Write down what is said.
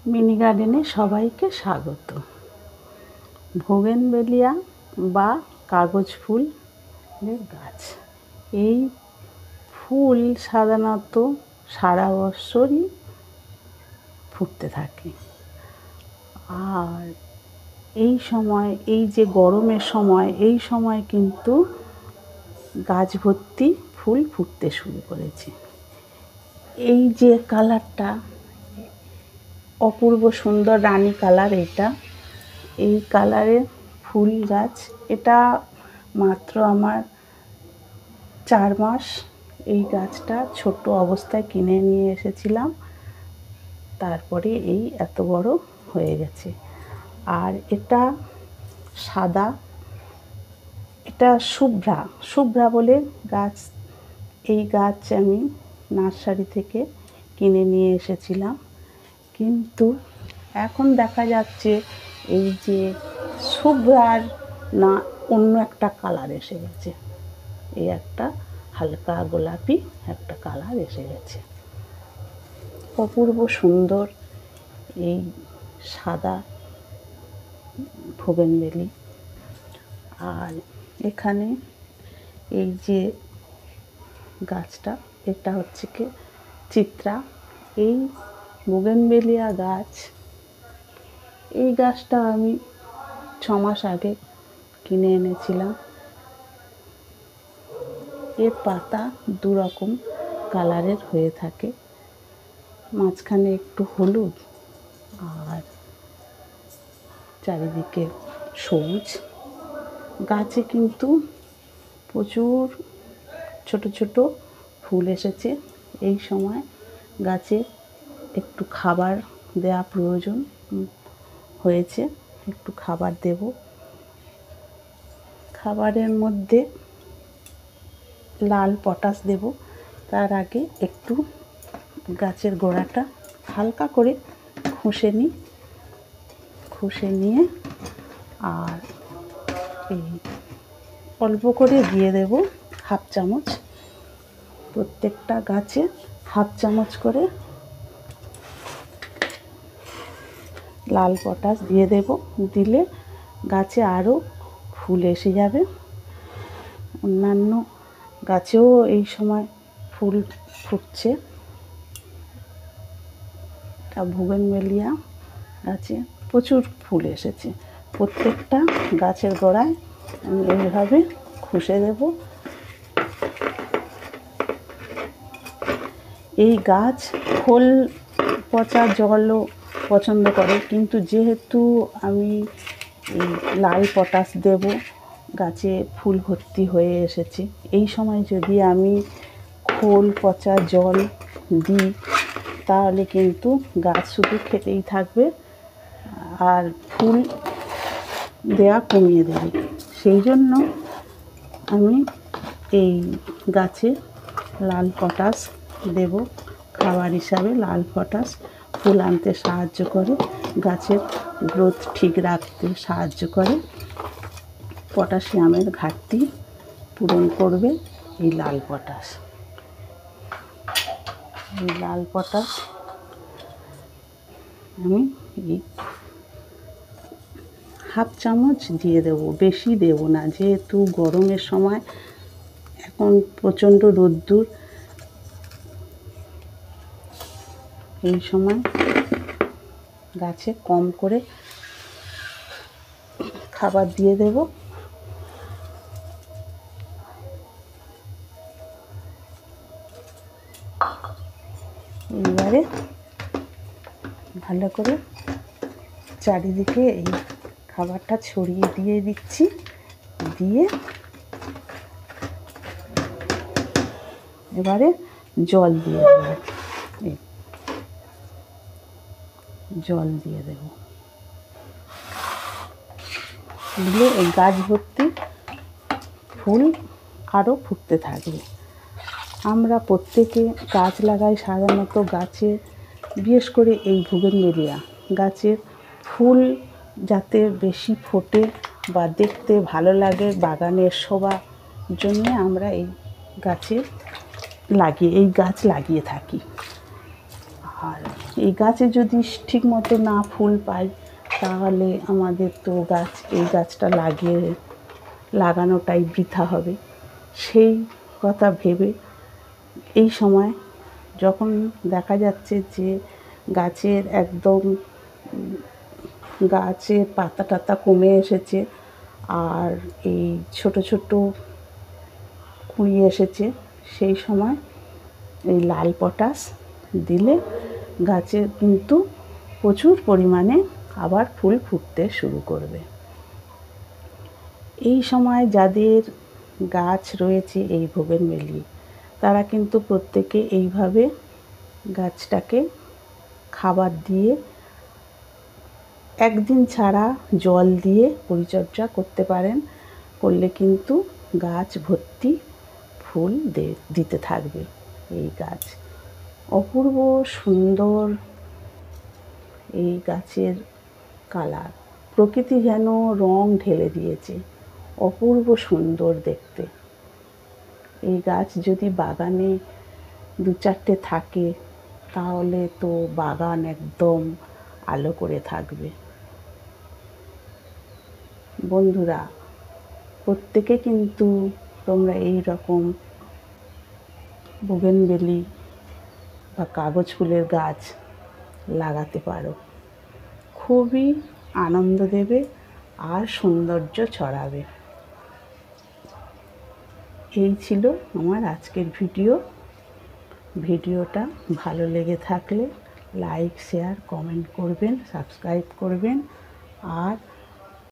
Mini গার্ডেনে সবাইকে স্বাগত। বোগেনভেলিয়া বা কাগজ ফুলের গাছ, এই ফুল সাধারণত সারা বছরই ফুটতে থাকে। আর এই সময়, এই যে গরমের সময়, এই সময় কিন্তু গাছ ভর্তি ফুল ফুটতে শুরু করেছে। এই যে কালারটা, অপূর্ব সুন্দর রানী কালার, এই কালারের ফুল গাছ, এটা মাত্র আমার 4 মাস। এই গাছটা ছোট অবস্থায় কিনে নিয়ে এসেছিলাম, তারপরে এই এত বড় হয়ে গেছে। আর এটা সাদা, এটা শুভ্রা বলে গাছ। এই গাছ আমি নার্সারি থেকে কিনে নিয়ে এসেছিলাম, কিন্তু এখন দেখা যাচ্ছে এই যে শুভ্রার না অন্য একটা কালার এসে গেছে। এই একটা হালকা গোলাপি একটা কালার এসে গেছে। অপূর্ব সুন্দর এই সাদা বোগেনভেলি। আর এখানে এই যে গাছটা, এটা হচ্ছে কি চিত্রা। এই বোগেনভেলিয়া গাছ, এই গাছটা আমি 6 মাস আগে কিনে এনেছিলাম। এর পাতা 2 রকম কালারের হয়ে থাকে, মাঝখানে একটু হলুদ আর চারিদিকে সবুজ। গাছে কিন্তু প্রচুর ছোট ছোট ফুল এসেছে। এই সময় গাছে একটু খাবার দেওয়া প্রয়োজন হয়েছে, একটু খাবার দেব। খাবারের মধ্যে লাল পটাশ দেব। তার আগে একটু গাছের গোড়াটা হালকা করে ঘষে নিয়ে আর এই অল্প করে দিয়ে দেব হাফ চামচ। প্রত্যেকটা গাছে হাফ চামচ করে লাল পটাশ দিয়ে দেব। দিলে গাছে আরও ফুল এসে যাবে। অন্যান্য গাছেও এই সময় ফুল ফুটছে। বোগেনভেলিয়া গাছে প্রচুর ফুল এসেছে। প্রত্যেকটা গাছের গোড়ায় আমি এইভাবে ঘষে দেব। এই গাছ খোল পচা জলও পছন্দ করে, কিন্তু যেহেতু আমি এই লাল পটাশ দেব, গাছে ফুল ভর্তি হয়ে এসেছে। এই সময় যদি আমি খোল পচা জল দিই, তাহলে কিন্তু গাছ শুধু খেতেই থাকবে আর ফুল দেওয়া কমিয়ে দেবে। সেই জন্য আমি এই গাছে লাল পটাশ দেব খাবার হিসাবে। লাল পটাশ ফুল আনতে সাহায্য করে, গাছের গ্রোথ ঠিক রাখতে সাহায্য করে। পটাশিয়ামের ঘাটতি পূরণ করবে এই লাল পটাশ। এই লাল পটাশ আমি এই হাফ চামচ দিয়ে দেব, বেশি দেব না। যেহেতু গরমের সময়, এখন প্রচণ্ড রোদ্দুর, এই সময় গাছে কম করে খাবার দিয়ে দেব। এইবারে ভালো করে চারিদিকে এই খাবারটা ছড়িয়ে দিয়ে দিচ্ছি। দিয়ে এবারে জল দিয়ে দেব। জল দিয়ে দেব, দিলে এই গাছ ভর্তি ফুল আরও ফুটতে থাকবে। আমরা প্রত্যেকে গাছ লাগাই সাধারণত। গাছে বিশেষ করে এই বোগেনভেলিয়া গাছের ফুল যাতে বেশি ফোটে বা দেখতে ভালো লাগে, বাগানের শোভার জন্য আমরা এই গাছ লাগিয়ে থাকি। আর এই গাছে যদি ঠিকমতো না ফুল পাই তাহলে আমাদের তো এই গাছটা লাগানোটাই বৃথা হবে। সেই কথা ভেবে এই সময় যখন দেখা যাচ্ছে যে গাছের একদম গাছের পাতা টাতা কমে এসেছে আর এই ছোট ছোট কুঁড়ি এসেছে, সেই সময় এই লাল পটাশ দিলে গাছে কিন্তু প্রচুর পরিমাণে আবার ফুল ফুটতে শুরু করবে। এই সময় যাদের গাছ রয়েছে এই বোগেনভেলিয়া, তারা কিন্তু প্রত্যেকে এইভাবে গাছটাকে খাবার দিয়ে একদিন ছাড়া জল দিয়ে পরিচর্যা করতে পারেন। করলে কিন্তু গাছ ভর্তি ফুল দিতে থাকবে। এই গাছ অপূর্ব সুন্দর, এই গাছের কালার প্রকৃতি যেন রং ঢেলে দিয়েছে, অপূর্ব সুন্দর দেখতে। এই গাছ যদি বাগানে 2-4টে থাকে তাহলে তো বাগান একদম আলো করে থাকবে। বন্ধুরা, প্রত্যেকে কিন্তু তোমরা এই রকম বোগেনভেলিয়া বা কাগজ ফুলের গাছ লাগাতে পারো, খুবই আনন্দ দেবে আর সৌন্দর্য ছড়াবে। এই ছিল আমার আজকের ভিডিওটা ভালো লেগে থাকলে লাইক, শেয়ার, কমেন্ট করবেন, সাবস্ক্রাইব করবেন আর